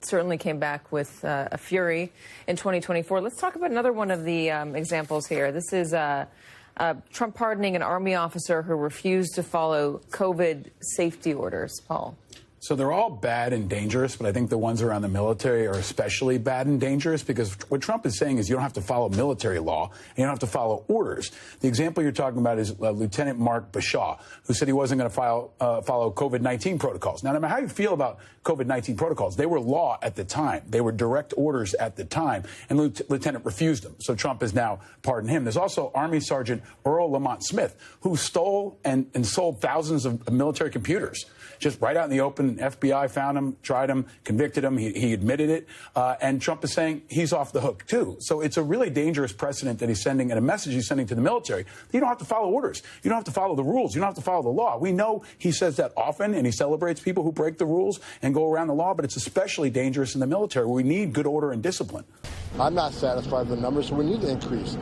certainly came back with a fury in 2024. Let's talk about another one of the examples here. This is Trump pardoning an Army officer who refused to follow COVID safety orders. Paul. So they're all bad and dangerous, but I think the ones around the military are especially bad and dangerous because what Trump is saying is you don't have to follow military law and you don't have to follow orders. The example you're talking about is Lieutenant Mark Bashaw, who said he wasn't going to follow COVID-19 protocols. Now, no matter how you feel about COVID-19 protocols, they were law at the time. They were direct orders at the time, and Lieutenant refused them. So Trump has now pardoned him. There's also Army Sergeant Earl Lamont Smith, who stole and sold thousands of military computers. Just right out in the open, FBI found him, tried him, convicted him. He admitted it. And Trump is saying he's off the hook, too. So it's a really dangerous precedent that he's sending and a message he's sending to the military. You don't have to follow orders. You don't have to follow the rules. You don't have to follow the law. We know he says that often, and he celebrates people who break the rules and go around the law. But it's especially dangerous in the military, where we need good order and discipline. I'm not satisfied with the numbers, so we need to increase.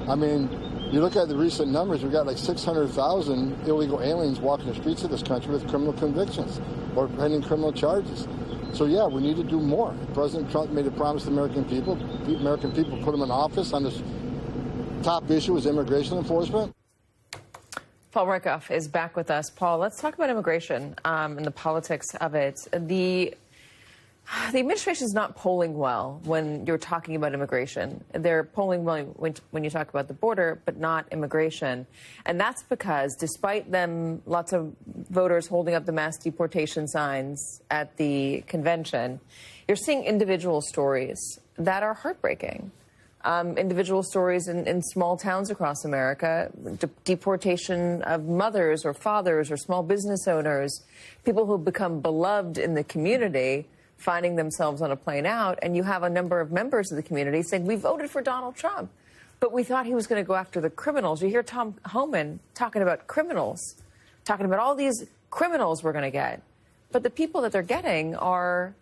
I mean, you look at the recent numbers, we've got like 600,000 illegal aliens walking the streets of this country with criminal convictions or pending criminal charges. So, yeah, we need to do more. President Trump made a promise to the American people. The American people put him in office on this top issue is immigration enforcement. Paul Rieckhoff is back with us. Paul, let's talk about immigration and the politics of it. The administration is not polling well when you're talking about immigration. They're polling well when you talk about the border, but not immigration. And that's because despite them, lots of voters holding up the mass deportation signs at the convention, you're seeing individual stories that are heartbreaking. Individual stories in small towns across America, deportation of mothers or fathers or small business owners, people who become beloved in the community, finding themselves on a plane out, and you have a number of members of the community saying, we voted for Donald Trump, but we thought he was going to go after the criminals. You hear Tom Homan talking about criminals, talking about all these criminals we're going to get. But the people that they're getting are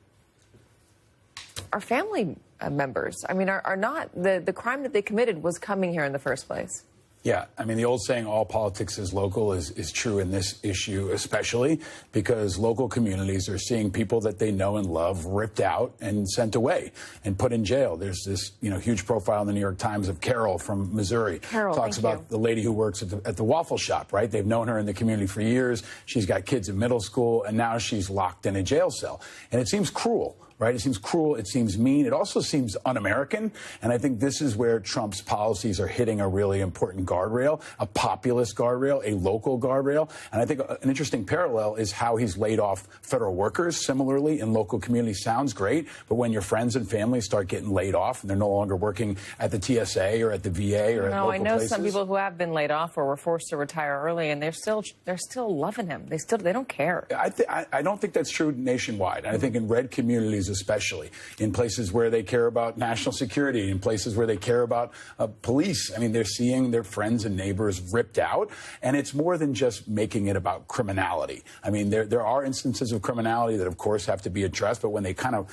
family members. I mean, are not, the crime that they committed was coming here in the first place. Yeah, I mean, the old saying, all politics is local, is true in this issue, especially because local communities are seeing people that they know and love ripped out and sent away and put in jail. There's this, huge profile in the New York Times of Carol from Missouri. Carol, talks about the lady who works at the waffle shop, right? They've known her in the community for years. She's got kids in middle school, and now she's locked in a jail cell. And it seems cruel. Right? It seems cruel. It seems mean. It also seems un-American. And I think this is where Trump's policies are hitting a really important guardrail, a populist guardrail, a local guardrail. And I think an interesting parallel is how he's laid off federal workers similarly in local communities. Sounds great. But when your friends and family start getting laid off and they're no longer working at the TSA or at the VA or at local I know places. some people who have been laid off or were forced to retire early, and they're still loving him. They don't care. I don't think that's true nationwide. And I think in red communities, especially in places where they care about national security, in places where they care about police. I mean, they're seeing their friends and neighbors ripped out, and it's more than just making it about criminality. I mean, there are instances of criminality that, of course, have to be addressed, but when they kind of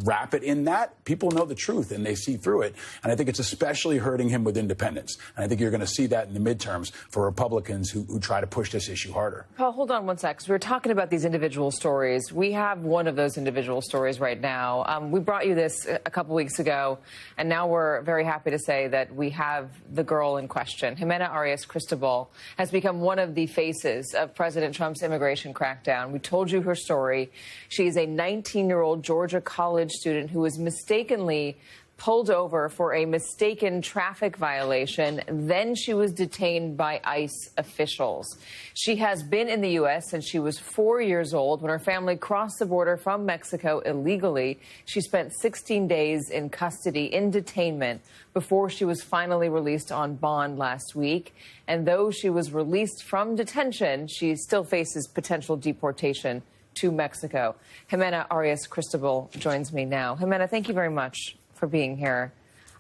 wrap it in that, people know the truth and they see through it. And I think it's especially hurting him with independents. And I think you're going to see that in the midterms for Republicans who try to push this issue harder. Paul, hold on one sec, because we're talking about these individual stories. We have one of those individual stories right now. We brought you this a couple weeks ago, and now we're very happy to say that we have the girl in question. Jimena Arias Cristobal has become one of the faces of President Trump's immigration crackdown. We told you her story. She is a 19-year-old Georgia college student who was mistakenly pulled over for a mistaken traffic violation. Then she was detained by ICE officials. She has been in the U.S. since she was 4 years old. When her family crossed the border from Mexico illegally, she spent 16 days in custody in detainment before she was finally released on bond last week. And though she was released from detention, she still faces potential deportation to Mexico. Jimena Arias Cristobal joins me now. Jimena, thank you very much for being here.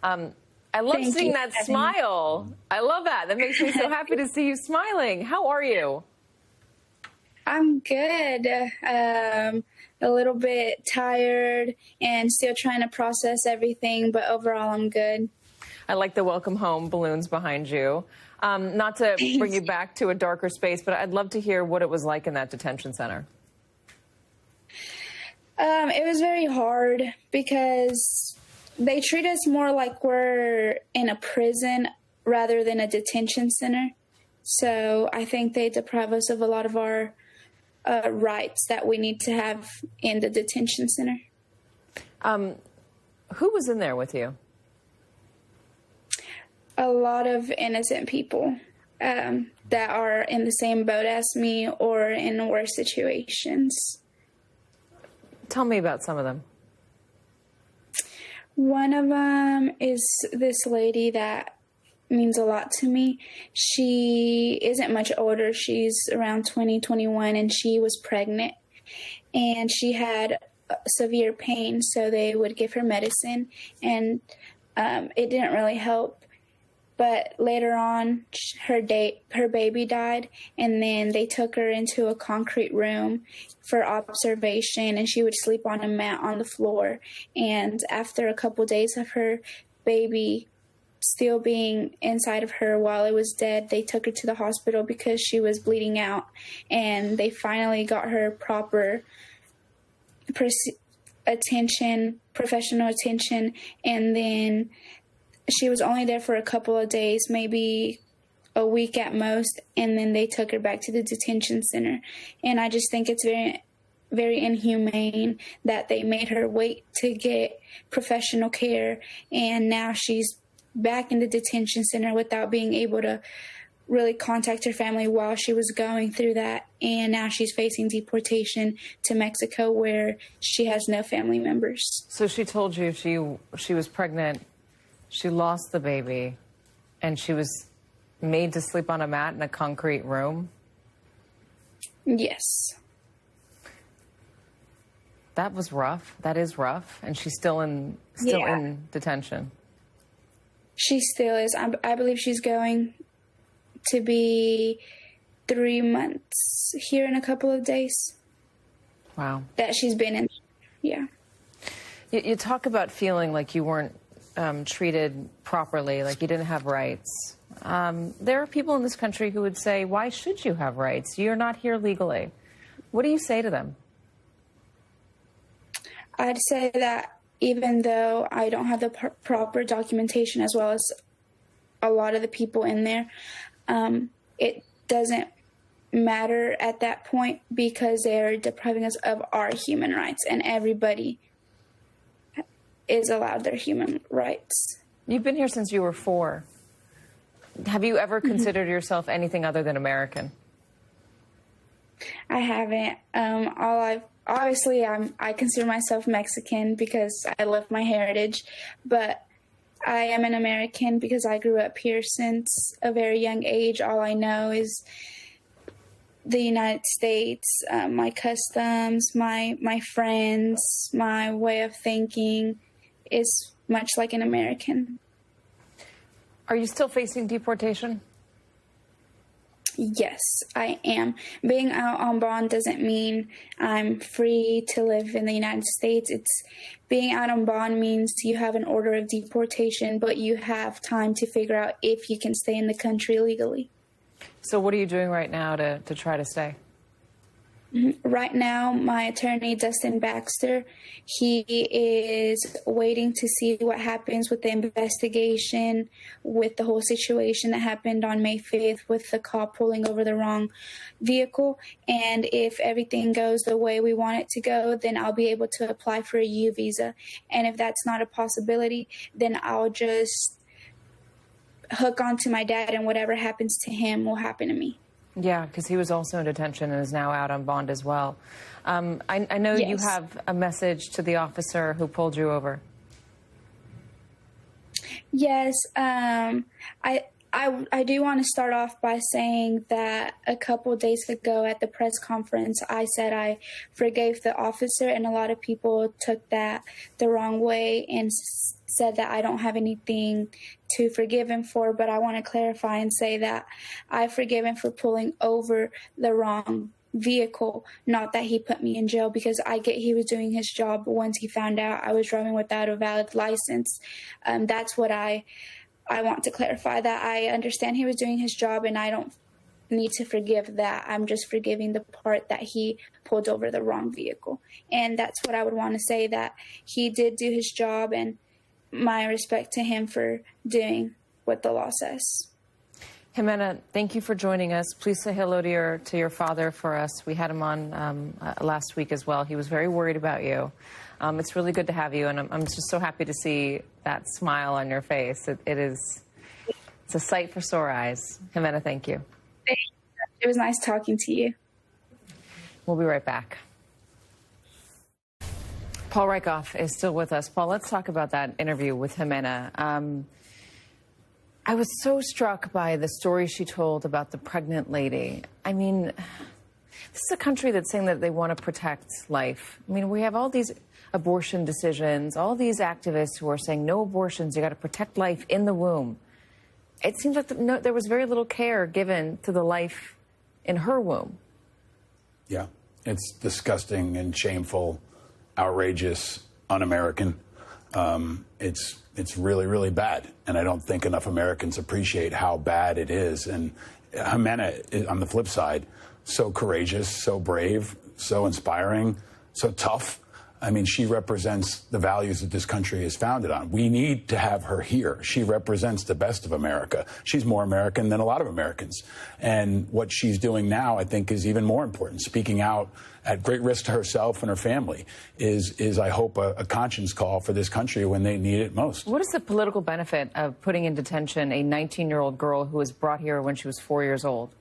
I love seeing that smile. I love that. That makes me so happy to see you smiling. How are you? I'm good. A little bit tired and still trying to process everything, but overall I'm good. I like the welcome home balloons behind you. Not to bring you back to a darker space, but I'd love to hear what it was like in that detention center. It was very hard because they treat us more like we're in a prison rather than a detention center. So I think they deprive us of a lot of our rights that we need to have in the detention center. Who was in there with you? A lot of innocent people that are in the same boat as me or in worse situations. Tell me about some of them. One of them is this lady that means a lot to me. She isn't much older. She's around 20, 21, and she was pregnant. And she had severe pain, so they would give her medicine, and it didn't really help. But later on, her baby died, and then they took her into a concrete room for observation, and she would sleep on a mat on the floor. And after a couple days of her baby still being inside of her while it was dead, they took her to the hospital because she was bleeding out, and they finally got her proper professional attention, and then she was only there for a couple of days, maybe a week at most, and then they took her back to the detention center. And I just think it's very, very inhumane that they made her wait to get professional care, and now she's back in the detention center without being able to really contact her family while she was going through that. And now she's facing deportation to Mexico, where she has no family members. So she told you she was pregnant, she lost the baby, and she was made to sleep on a mat in a concrete room? Yes. That was rough. That is rough. And she's still in detention. She still is. I believe she's going to be 3 months here in a couple of days. Wow. That she's been in. Yeah. You talk about feeling like you weren't treated properly, like you didn't have rights. There are people in this country who would say, why should you have rights? You're not here legally. What do you say to them? I'd say that even though I don't have the proper documentation as well as a lot of the people in there, it doesn't matter at that point because they're depriving us of our human rights, and everybody is allowed their human rights. You've been here since you were 4. Have you ever considered yourself anything other than American? I haven't. I consider myself Mexican because I love my heritage, but I am an American because I grew up here since a very young age. All I know is the United States, my customs, my friends, my way of thinking is much like an American. Are you still facing deportation? Yes, I am. Being out on bond doesn't mean I'm free to live in the United States. Being out on bond means you have an order of deportation, but you have time to figure out if you can stay in the country legally. So what are you doing right now to try to stay? Right now, my attorney, Dustin Baxter, he is waiting to see what happens with the investigation, with the whole situation that happened on May 5th with the cop pulling over the wrong vehicle. And if everything goes the way we want it to go, then I'll be able to apply for a U visa. And if that's not a possibility, then I'll just hook onto my dad, and whatever happens to him will happen to me. Yeah, because he was also in detention and is now out on bond as well. I know Yes. You have a message to the officer who pulled you over. Yes, I do want to start off by saying that a couple days ago at the press conference, I said I forgave the officer, and a lot of people took that the wrong way and said that I don't have anything to forgive him for, but I want to clarify and say that I forgive him for pulling over the wrong vehicle, not that he put me in jail, because I get he was doing his job, but once he found out I was driving without a valid license, that's what I want to clarify, that I understand he was doing his job, and I don't need to forgive that. I'm just forgiving the part that he pulled over the wrong vehicle. And that's what I would want to say, that he did do his job, and my respect to him for doing what the law says. Jimena, thank you for joining us. Please say hello to your father for us. We had him on last week as well. He was very worried about you. It's really good to have you, and I'm just so happy to see that smile on your face. It's a sight for sore eyes. Jimena, thank you. It was nice talking to you. We'll be right back. Paul Rykoff is still with us. Paul, let's talk about that interview with Jimena. I was so struck by the story she told about the pregnant lady. I mean, this is a country that's saying that they want to protect life. I mean, we have all these abortion decisions, all these activists who are saying no abortions, you got to protect life in the womb. It seems like there was very little care given to the life in her womb. Yeah, it's disgusting and shameful, outrageous, un-American. It's really, really bad. And I don't think enough Americans appreciate how bad it is. And Jimena, on the flip side, so courageous, so brave, so inspiring, so tough. I mean, she represents the values that this country is founded on. We need to have her here. She represents the best of America. She's more American than a lot of Americans. And what she's doing now, I think, is even more important. Speaking out at great risk to herself and her family is I hope, a conscience call for this country when they need it most. What is the political benefit of putting in detention a 19-year-old girl who was brought here when she was 4 years old?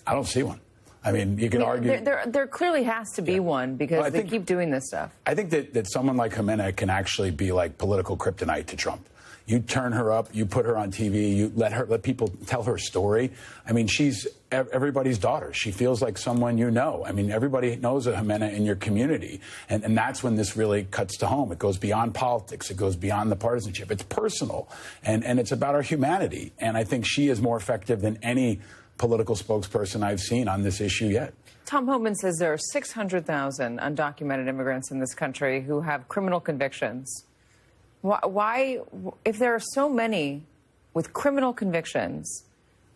I don't see one. I mean, you can argue. There clearly has to be one, because they keep doing this stuff. I think that someone like Jimena can actually be like political kryptonite to Trump. You turn her up, you put her on TV, you let people tell her story. I mean, she's everybody's daughter. She feels like someone you know. I mean, everybody knows a Jimena in your community. And that's when this really cuts to home. It goes beyond politics. It goes beyond the partisanship. It's personal. And it's about our humanity. And I think she is more effective than any political spokesperson I've seen on this issue yet. Tom Homan says there are 600,000 undocumented immigrants in this country who have criminal convictions. Why, if there are so many with criminal convictions,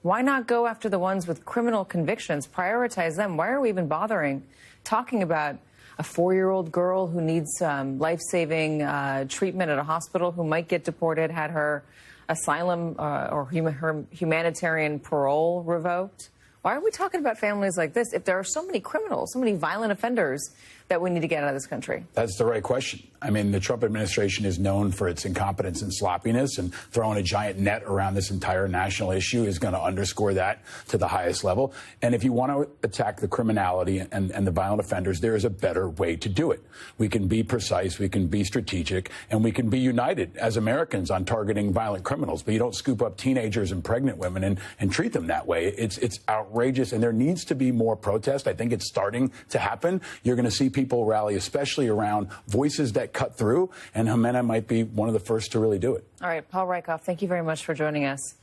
why not go after the ones with criminal convictions, prioritize them? Why are we even bothering talking about a 4-year-old girl who needs life-saving treatment at a hospital, who might get deported, had her asylum or her humanitarian parole revoked? Why are we talking about families like this if there are so many criminals, so many violent offenders that we need to get out of this country? That's the right question. I mean, the Trump administration is known for its incompetence and sloppiness, and throwing a giant net around this entire national issue is going to underscore that to the highest level. And if you want to attack the criminality and the violent offenders, there is a better way to do it. We can be precise, we can be strategic, and we can be united as Americans on targeting violent criminals. But you don't scoop up teenagers and pregnant women and treat them that way. It's outrageous, and there needs to be more protest. I think it's starting to happen. You're going to see people rally, especially around voices that cut through, and Jimena might be one of the first to really do it. All right, Paul Rykoff, thank you very much for joining us.